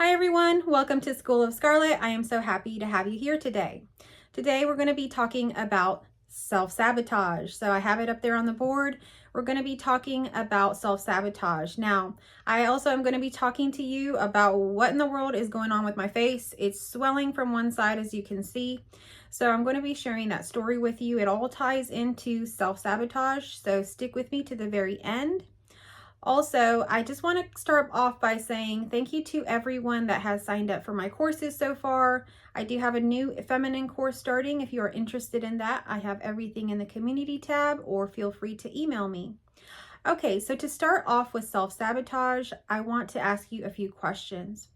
Hi everyone, welcome to School of Scarlet. I am so happy to have you here today. Today we're going to be talking about self-sabotage. So I have it up there on the board. We're going to be talking about self-sabotage. Now, I also am going to be talking to you about what in the world is going on with my face. It's swelling from one side, as you can see. So I'm going to be sharing that story with you. It all ties into self-sabotage. So stick with me to the very end. Also, I just want to start off by saying thank you to everyone that has signed up for my courses so far. I do have a new feminine course starting. If you are interested in that, I have everything in the community tab, or feel free to email me. Okay, so to start off with self-sabotage, I want to ask you a few questions.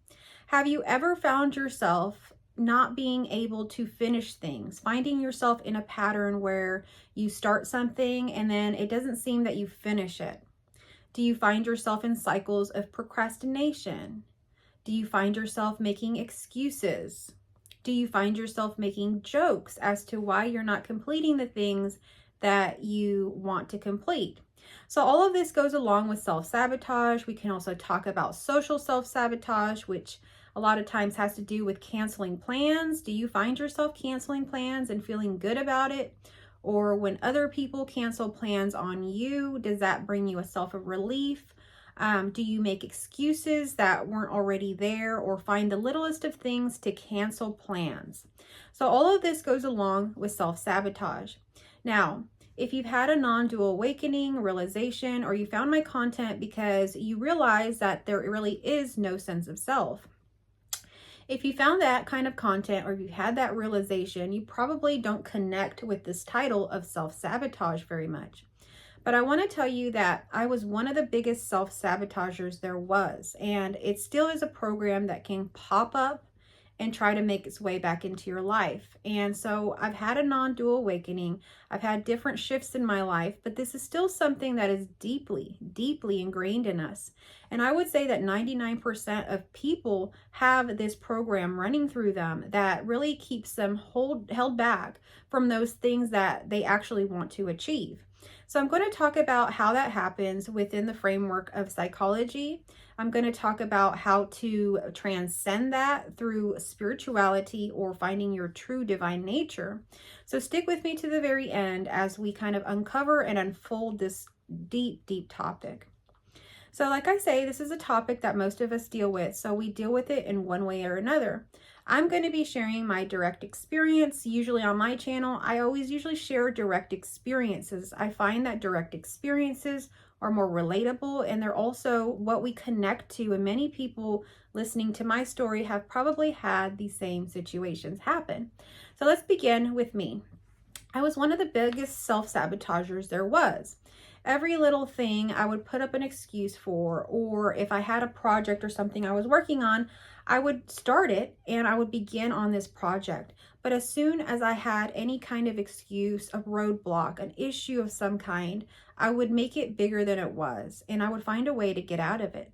Have you ever found yourself not being able to finish things, finding yourself in a pattern where you start something and then it doesn't seem that you finish it? Do you find yourself in cycles of procrastination? Do you find yourself making excuses? Do you find yourself making jokes as to why you're not completing the things that you want to complete? So all of this goes along with self-sabotage. We can also talk about social self-sabotage, which a lot of times has to do with canceling plans. Do you find yourself canceling plans and feeling good about it? Or when other people cancel plans on you, does that bring you a self of relief? Do you make excuses that weren't already there, or find the littlest of things to cancel plans? So all of this goes along with self-sabotage. Now, if you've had a non-dual awakening, realization, or you found my content because you realize that there really is no sense of self, if you found that kind of content, or if you had that realization, you probably don't connect with this title of self-sabotage very much. But I want to tell you that I was one of the biggest self-sabotagers there was, and it still is a program that can pop up and try to make its way back into your life. And so I've had a non-dual awakening. I've had different shifts in my life, but this is still something that is deeply, deeply ingrained in us. And I would say that 99% of people have this program running through them that really keeps them held back from those things that they actually want to achieve. So I'm going to talk about how that happens within the framework of psychology. I'm going to talk about how to transcend that through spirituality or finding your true divine nature. So stick with me to the very end as we kind of uncover and unfold this deep, deep topic. So like I say, this is a topic that most of us deal with, so we deal with it in one way or another. I'm going to be sharing my direct experience. Usually on my channel, I always usually share direct experiences. I find that direct experiences are more relatable, and they're also what we connect to, and many people listening to my story have probably had the same situations happen. So let's begin with me. I was one of the biggest self-sabotagers there was. Every little thing I would put up an excuse for, or if I had a project or something I was working on, I would start it and I would begin on this project. But as soon as I had any kind of excuse, a roadblock, an issue of some kind, I would make it bigger than it was, and I would find a way to get out of it.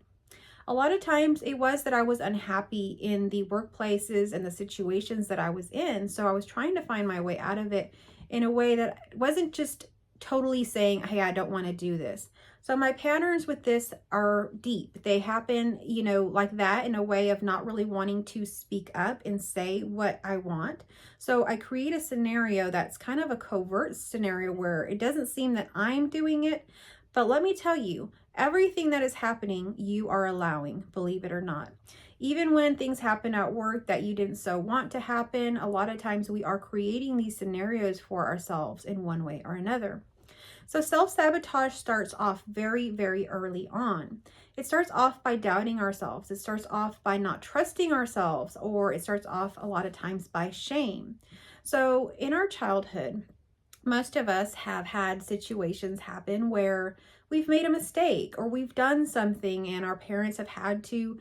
A lot of times it was that I was unhappy in the workplaces and the situations that I was in, so I was trying to find my way out of it in a way that wasn't just totally saying, hey, I don't want to do this. So my patterns with this are deep. They happen, like that, in a way of not really wanting to speak up and say what I want. So I create a scenario that's kind of a covert scenario where it doesn't seem that I'm doing it. But let me tell you, everything that is happening, you are allowing, believe it or not. Even when things happen at work that you didn't so want to happen, a lot of times we are creating these scenarios for ourselves in one way or another. So self-sabotage starts off very, very early on. It starts off by doubting ourselves. It starts off by not trusting ourselves, or it starts off a lot of times by shame. So in our childhood, most of us have had situations happen where we've made a mistake or we've done something and our parents have had to,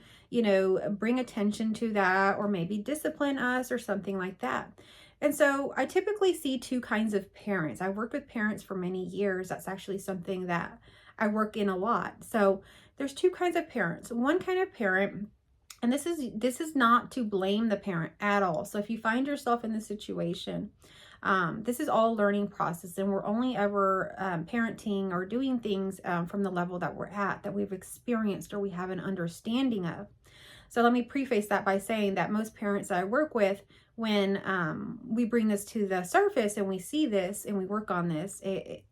bring attention to that, or maybe discipline us or something like that. And so I typically see two kinds of parents. I worked with parents for many years. That's actually something that I work in a lot. So there's two kinds of parents. One kind of parent, and this is not to blame the parent at all. So if you find yourself in this situation, this is all learning process, and we're only ever parenting or doing things from the level that we're at, that we've experienced or we have an understanding of. So let me preface that by saying that most parents that I work with, when we bring this to the surface and we see this and we work on this,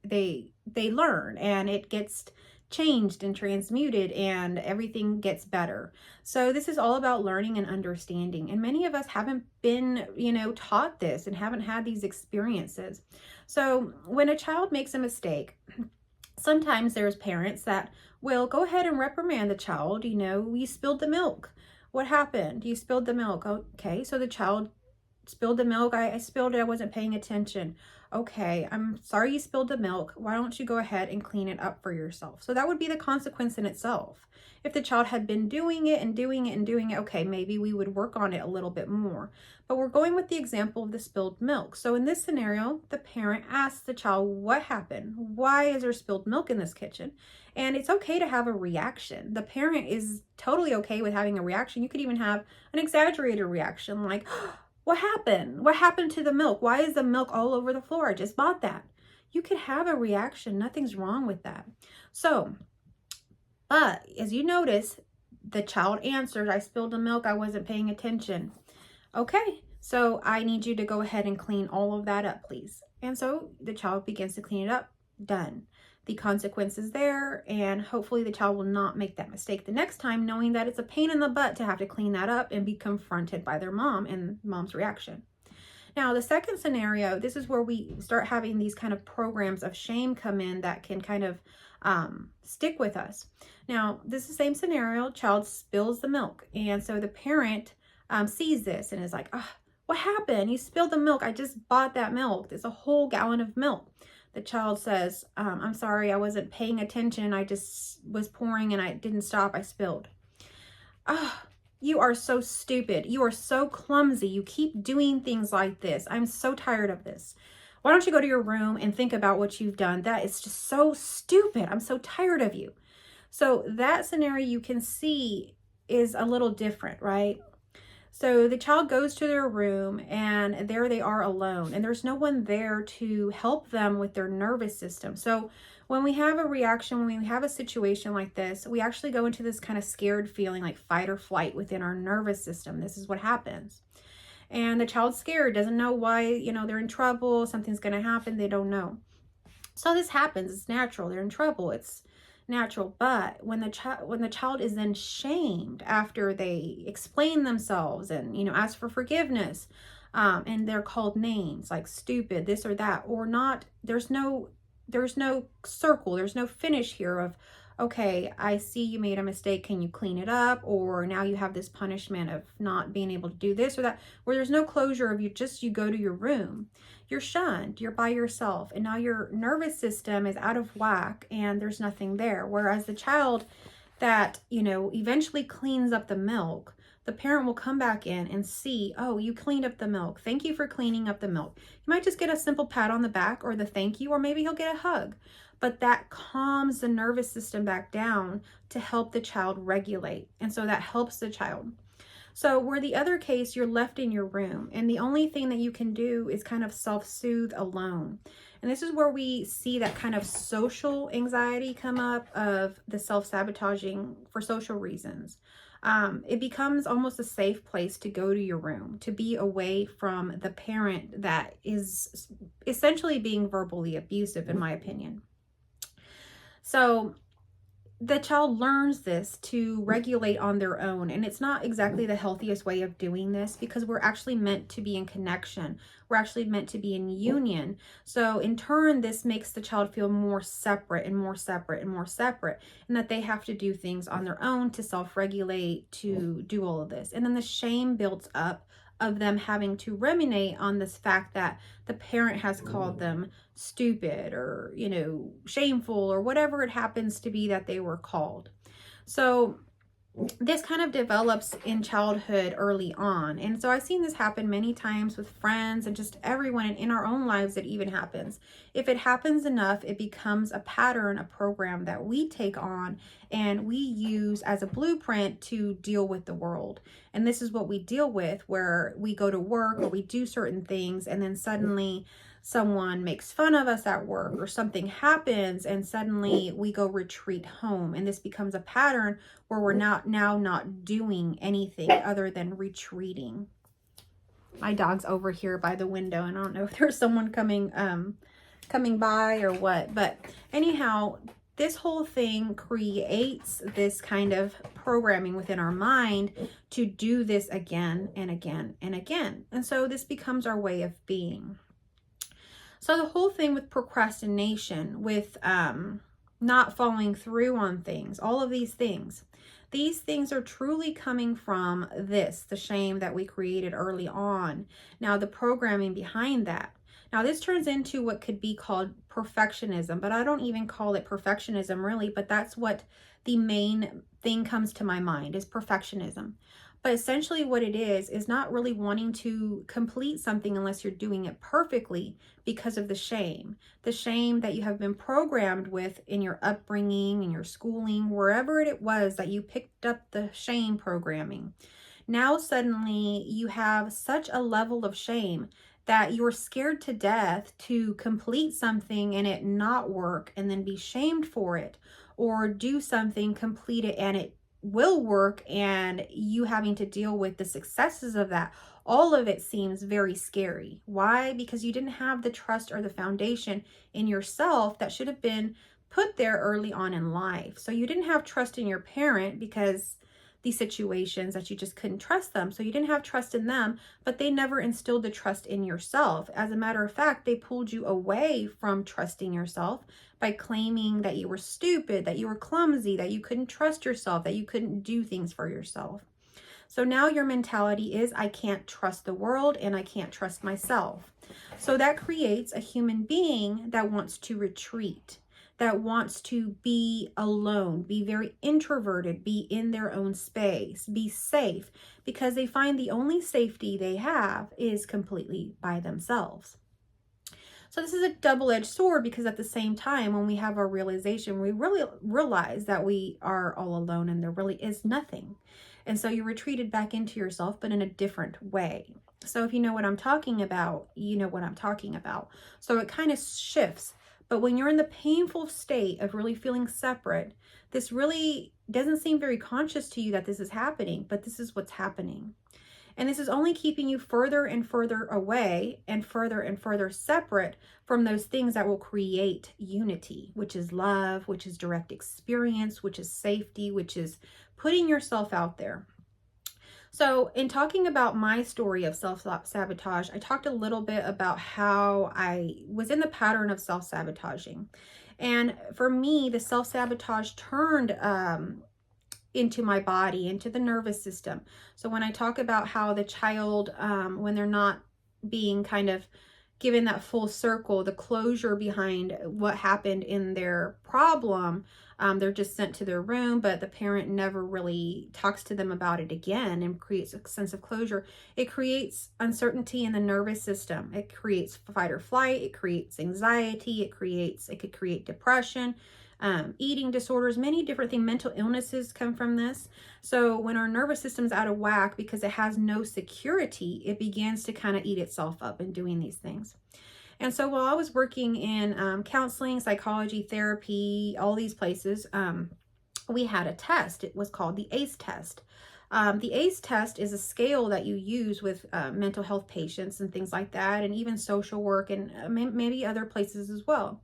they learn, and it gets changed and transmuted, and everything gets better. So this is all about learning and understanding. And many of us haven't been, taught this and haven't had these experiences. So when a child makes a mistake, sometimes there's parents that will go ahead and reprimand the child. You spilled the milk. What happened? You spilled the milk. Okay, so the child spilled the milk. I spilled it. I wasn't paying attention. Okay, I'm sorry you spilled the milk. Why don't you go ahead and clean it up for yourself? So that would be the consequence in itself. If the child had been doing it and doing it and doing it, okay, maybe we would work on it a little bit more. But we're going with the example of the spilled milk. So in this scenario, the parent asks the child, what happened? Why is there spilled milk in this kitchen? And it's okay to have a reaction. The parent is totally okay with having a reaction. You could even have an exaggerated reaction like, what happened? What happened to the milk? Why is the milk all over the floor? I just bought that. You could have a reaction. Nothing's wrong with that. So, but as you notice, the child answered, I spilled the milk. I wasn't paying attention. Okay, so I need you to go ahead and clean all of that up, please. And so the child begins to clean it up. Done. The consequence is there, and hopefully the child will not make that mistake the next time, knowing that it's a pain in the butt to have to clean that up and be confronted by their mom and mom's reaction. Now, the second scenario, this is where we start having these kind of programs of shame come in that can kind of stick with us. Now, this is the same scenario. Child spills the milk, and so the parent sees this and is like, oh, what happened? You spilled the milk. I just bought that milk. There's a whole gallon of milk. The child says, I'm sorry, I wasn't paying attention. I just was pouring and I didn't stop. I spilled. Oh, you are so stupid. You are so clumsy. You keep doing things like this. I'm so tired of this. Why don't you go to your room and think about what you've done? That is just so stupid. I'm so tired of you. So that scenario you can see is a little different, right? So the child goes to their room and there they are alone, and there's no one there to help them with their nervous system. So when we have a reaction, when we have a situation like this, we actually go into this kind of scared feeling, like fight or flight within our nervous system. This is what happens. And the child's scared, doesn't know why, they're in trouble, something's going to happen, they don't know. So this happens, it's natural, they're in trouble, it's natural. But when the child is then shamed after they explain themselves and ask for forgiveness, and they're called names like stupid, this or that, or not, there's no circle, there's no finish here of, okay, I see you made a mistake, can you clean it up? Or now you have this punishment of not being able to do this or that, where there's no closure of you go to your room. You're shunned, you're by yourself, and now your nervous system is out of whack and there's nothing there. Whereas the child that, eventually cleans up the milk, the parent will come back in and see, oh, you cleaned up the milk. Thank you for cleaning up the milk. You might just get a simple pat on the back or the thank you, or maybe he'll get a hug. But that calms the nervous system back down to help the child regulate. And so that helps the child. So where the other case, you're left in your room and the only thing that you can do is kind of self-soothe alone. And this is where we see that kind of social anxiety come up of the self-sabotaging for social reasons. It becomes almost a safe place to go to your room, to be away from the parent that is essentially being verbally abusive, in my opinion. So the child learns this to regulate on their own, and it's not exactly the healthiest way of doing this because we're actually meant to be in connection. We're actually meant to be in union. So in turn, this makes the child feel more separate and more separate and more separate, and that they have to do things on their own to self-regulate, to do all of this. And then the shame builds up of them having to ruminate on this fact that the parent has called them stupid or, shameful or whatever it happens to be that they were called. So this kind of develops in childhood early on. And so I've seen this happen many times with friends and just everyone, and in our own lives it even happens. If it happens enough, it becomes a pattern, a program that we take on and we use as a blueprint to deal with the world. And this is what we deal with, where we go to work or we do certain things and then suddenly someone makes fun of us at work, or something happens and suddenly we go retreat home, and this becomes a pattern where we're not doing anything other than retreating. My dog's over here by the window, and I don't know if there's someone coming by or what, but anyhow, this whole thing creates this kind of programming within our mind to do this again and again and again. And so this becomes our way of being. So the whole thing with procrastination, with not following through on things, all of these things are truly coming from the shame that we created early on. Now, the programming behind that. Now, this turns into what could be called perfectionism, but I don't even call it perfectionism really, but that's what the main thing comes to my mind is perfectionism. But essentially what it is not really wanting to complete something unless you're doing it perfectly because of the shame that you have been programmed with in your upbringing, in your schooling, wherever it was that you picked up the shame programming. Now suddenly you have such a level of shame that you're scared to death to complete something and it not work and then be shamed for it, or do something, complete it, and it will work and you having to deal with the successes of that. All of it seems very scary. Why? Because you didn't have the trust or the foundation in yourself that should have been put there early on in life. So you didn't have trust in your parent because these situations that you just couldn't trust them. So you didn't have trust in them, but they never instilled the trust in yourself. As a matter of fact, they pulled you away from trusting yourself by claiming that you were stupid, that you were clumsy, that you couldn't trust yourself, that you couldn't do things for yourself. So now your mentality is, I can't trust the world and I can't trust myself. So that creates a human being that wants to retreat, that wants to be alone, be very introverted, be in their own space, be safe, because they find the only safety they have is completely by themselves. So this is a double-edged sword, because at the same time, when we have our realization, we really realize that we are all alone and there really is nothing. And so you're retreated back into yourself, but in a different way. So if you know what I'm talking about, you know what I'm talking about. So it kind of shifts. But when you're in the painful state of really feeling separate, this really doesn't seem very conscious to you that this is happening, but this is what's happening. And this is only keeping you further and further away and further separate from those things that will create unity, which is love, which is direct experience, which is safety, which is putting yourself out there. So in talking about my story of self-sabotage, I talked a little bit about how I was in the pattern of self-sabotaging. And for me, the self-sabotage turned into my body, into the nervous system. So when I talk about how the child, when they're not being kind of given that full circle, the closure behind what happened in their problem, they're just sent to their room, but the parent never really talks to them about it again and creates a sense of closure. It creates uncertainty in the nervous system. It creates fight or flight. It creates anxiety. It could create depression, eating disorders, many different things. Mental illnesses come from this. So when our nervous system's out of whack because it has no security, it begins to kind of eat itself up in doing these things. And so while I was working in counseling, psychology, therapy, all these places, we had a test. It was called the ACE test. The ACE test is a scale that you use with mental health patients and things like that, and even social work and maybe other places as well.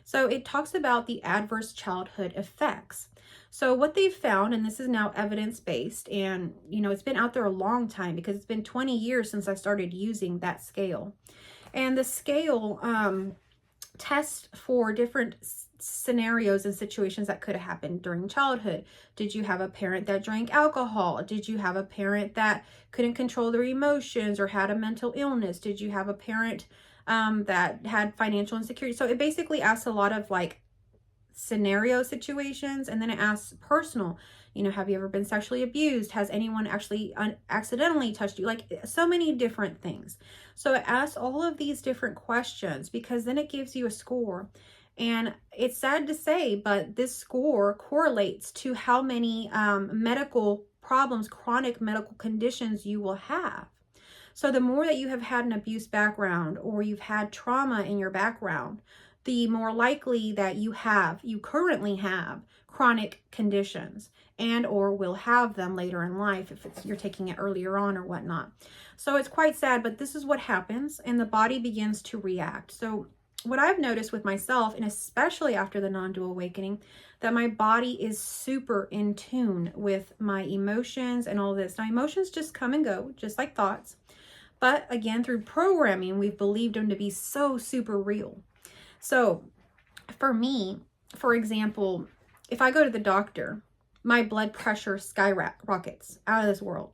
So it talks about the adverse childhood effects. So what they've found, and this is now evidence-based, and it's been out there a long time because it's been 20 years since I started using that scale. And the scale tests for different scenarios and situations that could have happened during childhood. Did you have a parent that drank alcohol? Did you have a parent that couldn't control their emotions or had a mental illness? Did you have a parent that had financial insecurity? So it basically asks a lot of like scenario situations, and then it asks personal, have you ever been sexually abused? Has anyone actually accidentally touched you? Like so many different things. So it asks all of these different questions because then it gives you a score. And it's sad to say, but this score correlates to how many medical problems, chronic medical conditions you will have. So the more that you have had an abuse background or you've had trauma in your background, the more likely that you currently have chronic conditions and or will have them later in life if you're taking it earlier on or whatnot. So it's quite sad, but this is what happens and the body begins to react. So what I've noticed with myself, and especially after the non-dual awakening, that my body is super in tune with my emotions and all this. Now, emotions just come and go, just like thoughts. But again, through programming, we've believed them to be so super real. So for me, for example, if I go to the doctor, my blood pressure skyrockets out of this world.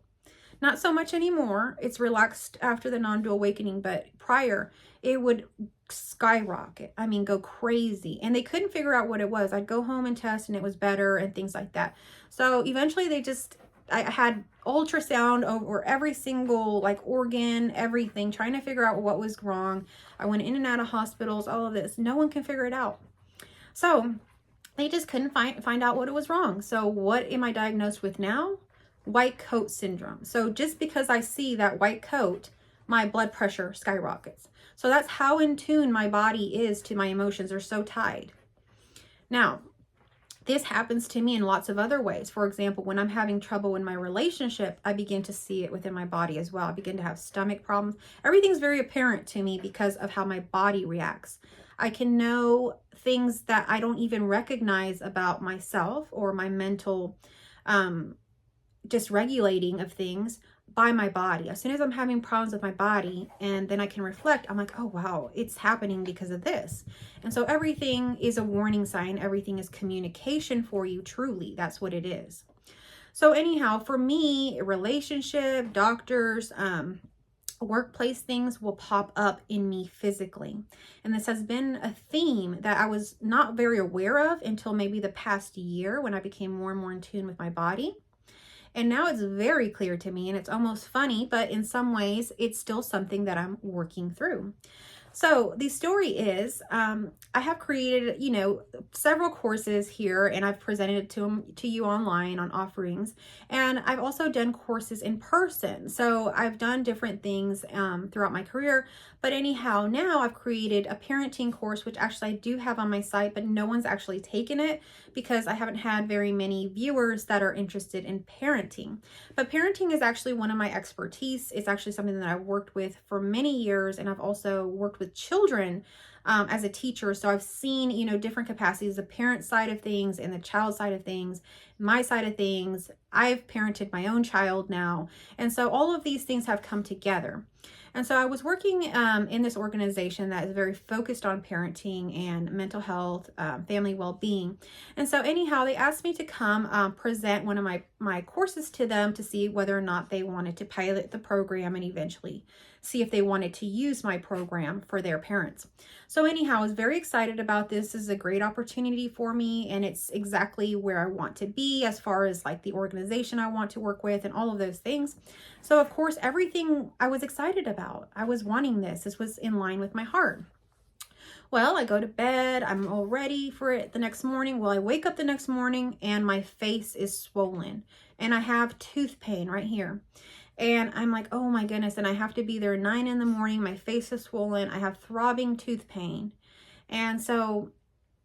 Not so much anymore. It's relaxed after the non-dual awakening, but prior, it would skyrocket. I mean, go crazy. And they couldn't figure out what it was. I'd go home and test and it was better and things like that. So eventually I had ultrasound over every single organ, everything, trying to figure out what was wrong. I went in and out of hospitals, all of this. No one can figure it out. So they just couldn't find out what it was wrong. So what am I diagnosed with now? White coat syndrome. So just because I see that white coat, my blood pressure skyrockets. So that's how in tune my body is to my emotions. They're so tied. Now, this happens to me in lots of other ways. For example, when I'm having trouble in my relationship, I begin to see it within my body as well. I begin to have stomach problems. Everything's very apparent to me because of how my body reacts. I can know things that I don't even recognize about myself or my mental dysregulating of things by my body. As soon as I'm having problems with my body and then I can reflect, I'm like, oh wow, it's happening because of this. And so everything is a warning sign. Everything is communication for you. Truly, that's what it is. So anyhow, for me, relationship, doctors, workplace things will pop up in me physically. And this has been a theme that I was not very aware of until maybe the past year when I became more and more in tune with my body. And now it's very clear to me, and it's almost funny, but in some ways it's still something that I'm working through. So the story is, I have created, several courses here, and I've presented it to you online on offerings. And I've also done courses in person. So I've done different things throughout my career. But anyhow, now I've created a parenting course, which actually I do have on my site, but no one's actually taken it because I haven't had very many viewers that are interested in parenting. But parenting is actually one of my expertise. It's actually something that I've worked with for many years, and I've also worked with children as a teacher. So I've seen, different capacities, the parent side of things and the child side of things, my side of things. I've parented my own child now. And so all of these things have come together. And so I was working in this organization that is very focused on parenting and mental health, family well-being. And so anyhow, they asked me to come present one of my courses to them to see whether or not they wanted to pilot the program and eventually see if they wanted to use my program for their parents. So anyhow, I was very excited about this. This is a great opportunity for me, and it's exactly where I want to be as far as the organization I want to work with and all of those things. So of course, everything I was excited about. I was wanting this. This was in line with my heart. Well, I go to bed. I'm all ready for it the next morning. Well, I wake up the next morning and my face is swollen and I have tooth pain right here. And I'm like, oh my goodness. And I have to be there 9 in the morning. My face is swollen. I have throbbing tooth pain. And so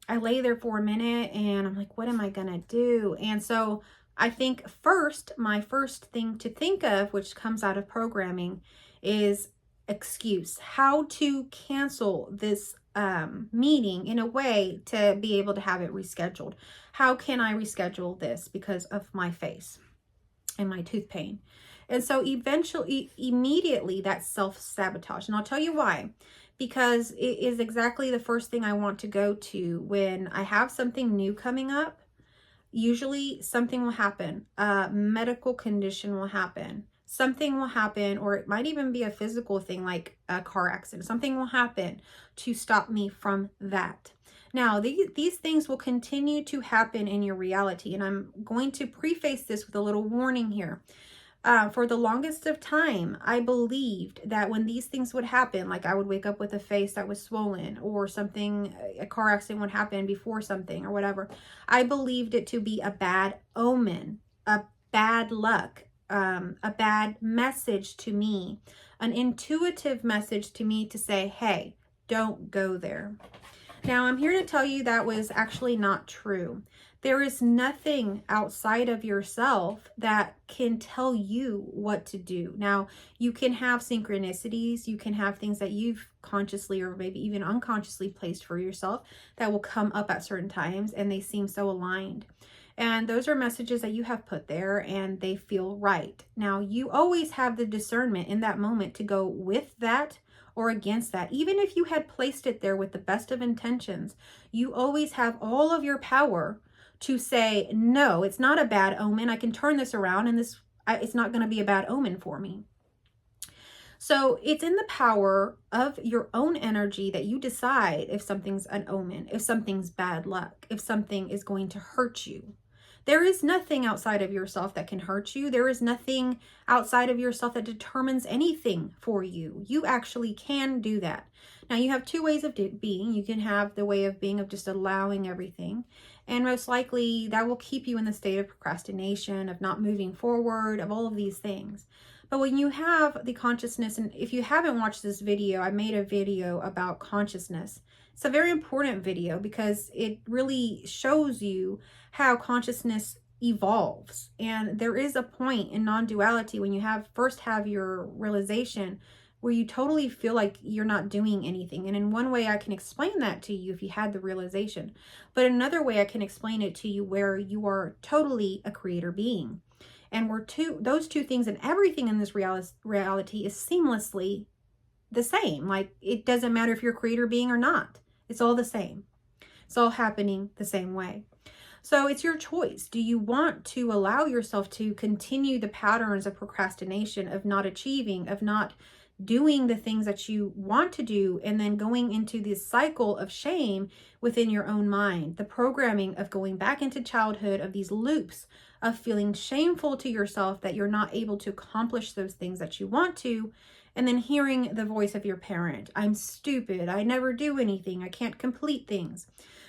I lay there for a minute and I'm like, what am I going to do? And so I think my first thing to think of, which comes out of programming, is excuse. How to cancel this meeting in a way to be able to have it rescheduled. How can I reschedule this because of my face and my tooth pain? And so immediately that's self-sabotage. And I'll tell you why. Because it is exactly the first thing I want to go to when I have something new coming up. Usually something will happen. A medical condition will happen. Something will happen, or it might even be a physical thing like a car accident. Something will happen to stop me from that. Now, these things will continue to happen in your reality. And I'm going to preface this with a little warning here. For the longest of time, I believed that when these things would happen, like I would wake up with a face that was swollen or something, a car accident would happen before something or whatever. I believed it to be a bad omen, a bad luck, a bad message to me, an intuitive message to me to say, hey, don't go there. Now, I'm here to tell you that was actually not true. There is nothing outside of yourself that can tell you what to do. Now, you can have synchronicities, you can have things that you've consciously or maybe even unconsciously placed for yourself that will come up at certain times and they seem so aligned. And those are messages that you have put there and they feel right. Now, you always have the discernment in that moment to go with that or against that. Even if you had placed it there with the best of intentions, you always have all of your power to say, no, it's not a bad omen. I can turn this around and it's not going to be a bad omen for me. So it's in the power of your own energy that you decide if something's an omen, if something's bad luck, if something is going to hurt you. There is nothing outside of yourself that can hurt you. There is nothing outside of yourself that determines anything for you. You actually can do that. Now, you have two ways of being. You can have the way of being of just allowing everything. And most likely that will keep you in the state of procrastination, of not moving forward, of all of these things. But when you have the consciousness, and if you haven't watched this video, I made a video about consciousness. It's a very important video because it really shows you how consciousness evolves. And there is a point in non-duality when you first have your realization where you totally feel like you're not doing anything. And in one way I can explain that to you if you had the realization. But another way I can explain it to you where you are totally a creator being. And those two things and everything in this reality is seamlessly the same. Like, it doesn't matter if you're a creator being or not. It's all the same. It's all happening the same way. So it's your choice. Do you want to allow yourself to continue the patterns of procrastination, of not achieving, of not doing the things that you want to do, and then going into this cycle of shame within your own mind, the programming of going back into childhood, of these loops of feeling shameful to yourself that you're not able to accomplish those things that you want to, and then hearing the voice of your parent, I'm stupid, I never do anything, I can't complete things.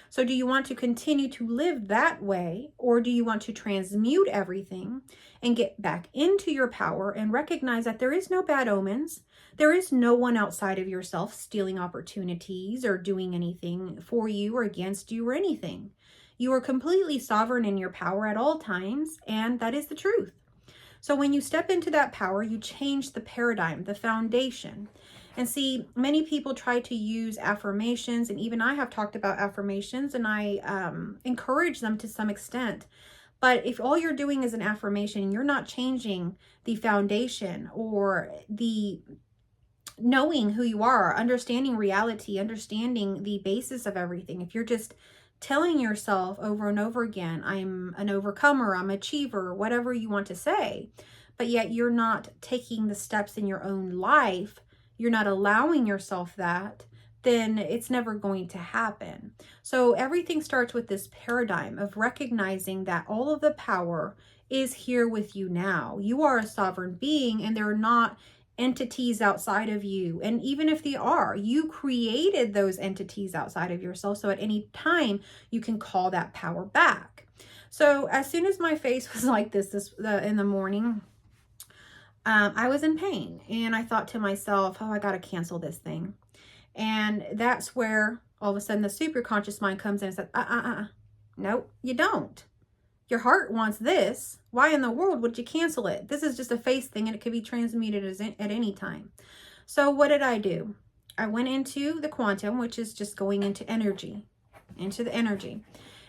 So do you want to continue to live that way, or do you want to transmute everything and get back into your power and recognize that there is no bad omens? There is no one outside of yourself stealing opportunities or doing anything for you or against you or anything. You are completely sovereign in your power at all times, and that is the truth. So when you step into that power, you change the paradigm, the foundation. And see, many people try to use affirmations, and even I have talked about affirmations, and I encourage them to some extent. But if all you're doing is an affirmation, you're not changing the foundation or the knowing who you are, understanding reality, understanding the basis of everything. If you're just telling yourself over and over again, I'm an overcomer, I'm an achiever, whatever you want to say, but yet you're not taking the steps in your own life, you're not allowing yourself that, then it's never going to happen. So everything starts with this paradigm of recognizing that all of the power is here with you now. You are a sovereign being, and there are not entities outside of you. And even if they are, you created those entities outside of yourself. So at any time you can call that power back. So as soon as my face was like this in the morning, I was in pain, and I thought to myself, oh, I got to cancel this thing. And that's where all of a sudden the superconscious mind comes in and says, no, you don't. Your heart wants this. Why in the world would you cancel it? This is just a face thing, and it could be transmuted at any time. So what did I do? I went into the quantum, which is just going into energy,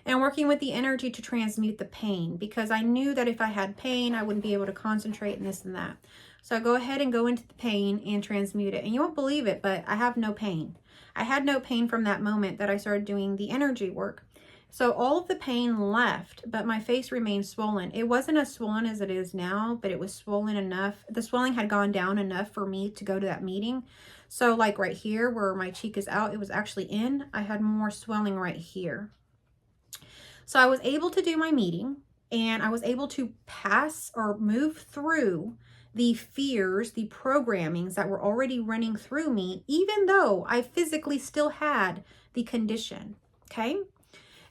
and working with the energy to transmute the pain, because I knew that if I had pain, I wouldn't be able to concentrate and this and that. So I go ahead and go into the pain and transmute it. And you won't believe it, but I have no pain. I had no pain from that moment that I started doing the energy work. So all of the pain left, but my face remained swollen. It wasn't as swollen as it is now, but it was swollen enough. The swelling had gone down enough for me to go to that meeting. So like right here where my cheek is out, it was actually in. I had more swelling right here. So I was able to do my meeting, and I was able to pass or move through the fears, the programmings that were already running through me, even though I physically still had the condition, okay?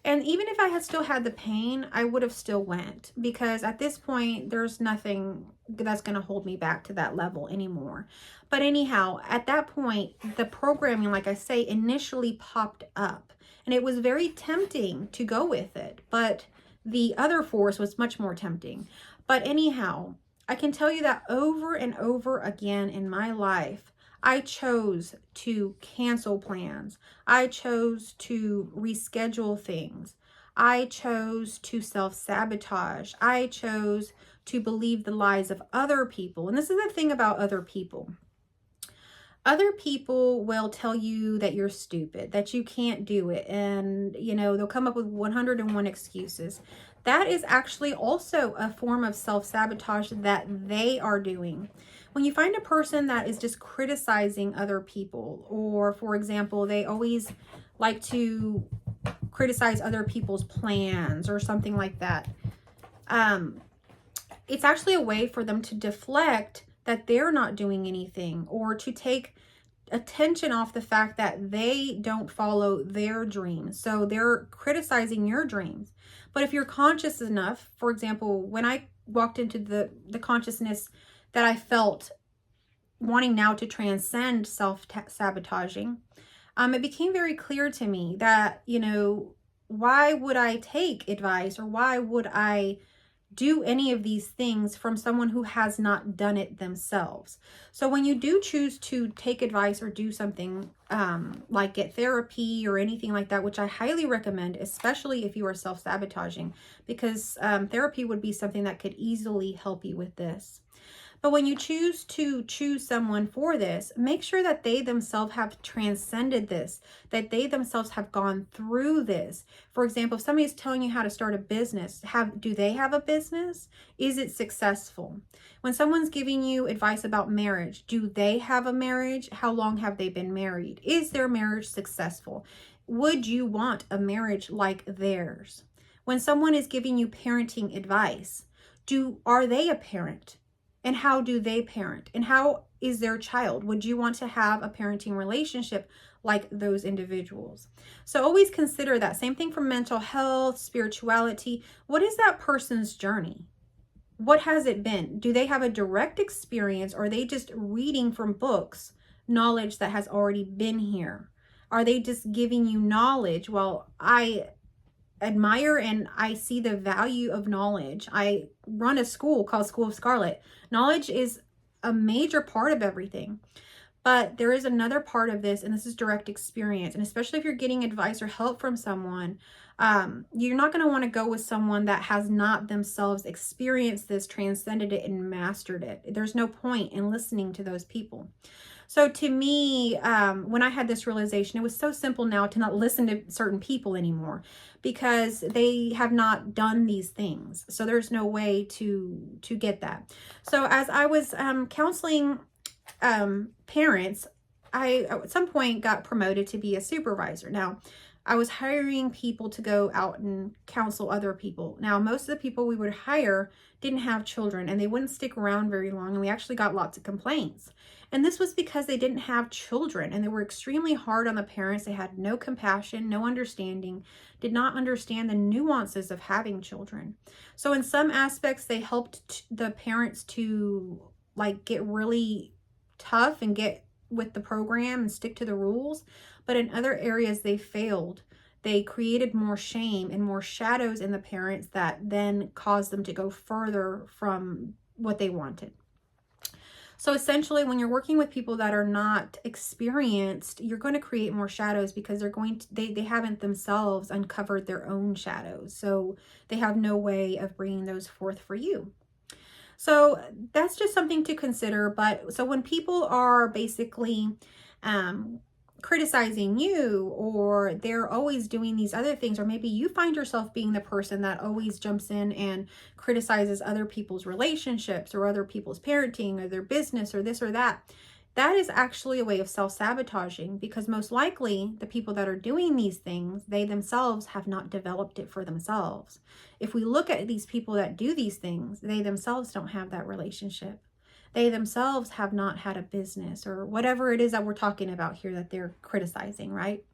And even if I had still had the pain, I would have still went, because at this point, there's nothing that's going to hold me back to that level anymore. But anyhow, at that point, the programming, like I say, initially popped up, and it was very tempting to go with it. But the other force was much more tempting. But anyhow, I can tell you that over and over again in my life, I chose to cancel plans. I chose to reschedule things. I chose to self-sabotage. I chose to believe the lies of other people. And this is the thing about other people. Other people will tell you that you're stupid, that you can't do it. And, they'll come up with 101 excuses. That is actually also a form of self-sabotage that they are doing. When you find a person that is just criticizing other people, or for example, they always like to criticize other people's plans or something like that, it's actually a way for them to deflect that they're not doing anything, or to take attention off the fact that they don't follow their dreams. So they're criticizing your dreams. But if you're conscious enough, for example, when I walked into the consciousness that I felt wanting now to transcend self-sabotaging, it became very clear to me that, why would I take advice, or why would I do any of these things from someone who has not done it themselves? So when you do choose to take advice or do something like get therapy or anything like that, which I highly recommend, especially if you are self-sabotaging, because therapy would be something that could easily help you with this. But when you choose to choose someone for this, make sure that they themselves have transcended this, that they themselves have gone through this. For example, if somebody's telling you how to start a business, do they have a business? Is it successful? When someone's giving you advice about marriage, do they have a marriage? How long have they been married? Is their marriage successful? Would you want a marriage like theirs? When someone is giving you parenting advice, are they a parent? And how do they parent? And how is their child? Would you want to have a parenting relationship like those individuals? So always consider that. Same thing for mental health, spirituality. What is that person's journey? What has it been? Do they have a direct experience, or are they just reading from books, knowledge that has already been here? Are they just giving you knowledge? Well, I admire and I see the value of knowledge. I run a school called School of Scarlet. Knowledge is a major part of everything. But there is another part of this, and this is direct experience. And especially if you're getting advice or help from someone, you're not going to want to go with someone that has not themselves experienced this, transcended it, and mastered it. There's no point in listening to those people. So to me, when I had this realization, it was so simple now to not listen to certain people anymore, because they have not done these things. So there's no way to get that. So as I was counseling parents, I at some point got promoted to be a supervisor. Now, I was hiring people to go out and counsel other people. Now, most of the people we would hire didn't have children, and they wouldn't stick around very long, and we actually got lots of complaints. And this was because they didn't have children, and they were extremely hard on the parents. They had no compassion, no understanding, did not understand the nuances of having children. So in some aspects, they helped the parents to get really tough and get with the program and stick to the rules. But in other areas, they failed. They created more shame and more shadows in the parents that then caused them to go further from what they wanted. So essentially, when you're working with people that are not experienced, you're going to create more shadows, because they haven't themselves uncovered their own shadows. So they have no way of bringing those forth for you. So that's just something to consider. But so when people are basically criticizing you, or they're always doing these other things, or maybe you find yourself being the person that always jumps in and criticizes other people's relationships, or other people's parenting, or their business, or this or that, that is actually a way of self-sabotaging, because most likely the people that are doing these things, they themselves have not developed it for themselves. If we look at these people that do these things, they themselves don't have that relationship. They themselves have not had a business, or whatever it is that we're talking about here that they're criticizing, right?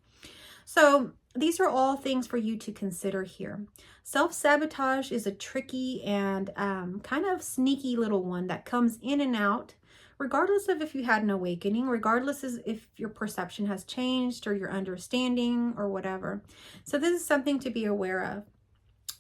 So these are all things for you to consider here. Self-sabotage is a tricky and kind of sneaky little one that comes in and out, regardless of if you had an awakening, regardless of if your perception has changed or your understanding or whatever. So this is something to be aware of.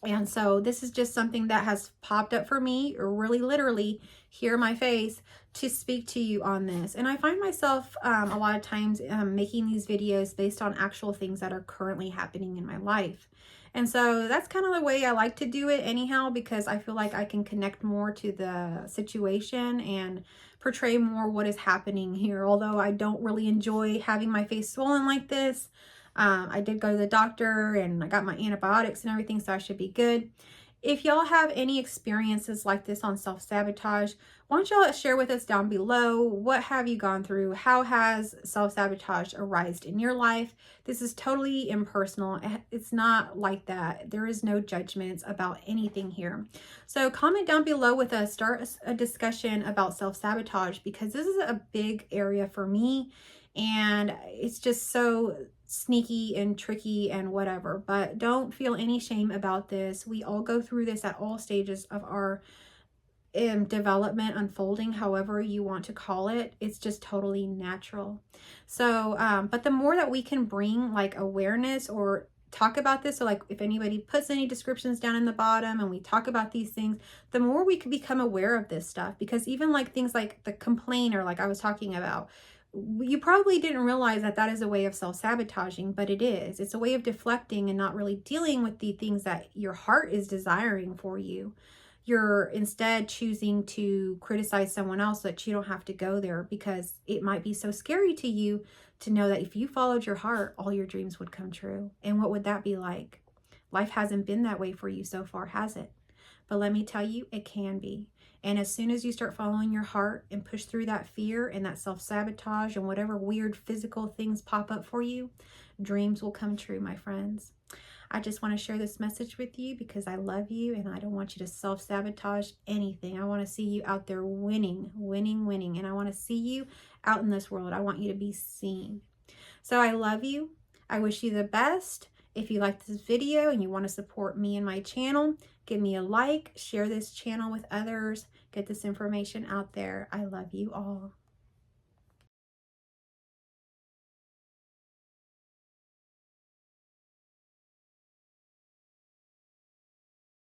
And so this is just something that has popped up for me, or really literally here in my face, to speak to you on this. And I find myself a lot of times making these videos based on actual things that are currently happening in my life. And so that's kind of the way I like to do it anyhow, because I feel like I can connect more to the situation and portray more what is happening here. Although I don't really enjoy having my face swollen like this. I did go to the doctor and I got my antibiotics and everything, so I should be good. If y'all have any experiences like this on self-sabotage, why don't y'all share with us down below? What have you gone through? How has self-sabotage arisen in your life? This is totally impersonal. It's not like that. There is no judgments about anything here. So comment down below with us. Start a discussion about self-sabotage, because this is a big area for me. And it's just so sneaky and tricky and whatever. But don't feel any shame about this. We all go through this at all stages of our development, unfolding, however you want to call it. It's just totally natural. So, but the more that we can bring like awareness or talk about this, so like if anybody puts any descriptions down in the bottom and we talk about these things, the more we can become aware of this stuff. Because even like things like the complainer, like I was talking about, you probably didn't realize that that is a way of self-sabotaging, but it is. It's a way of deflecting and not really dealing with the things that your heart is desiring for you. You're instead choosing to criticize someone else so that you don't have to go there, because it might be so scary to you to know that if you followed your heart, all your dreams would come true. And what would that be like? Life hasn't been that way for you so far, has it? But let me tell you, it can be. And as soon as you start following your heart and push through that fear and that self-sabotage and whatever weird physical things pop up for you, dreams will come true, my friends. I just want to share this message with you because I love you and I don't want you to self-sabotage anything. I want to see you out there winning, winning, winning. And I want to see you out in this world. I want you to be seen. So I love you. I wish you the best. If you like this video and you want to support me and my channel, give me a like, share this channel with others, get this information out there. I love you all.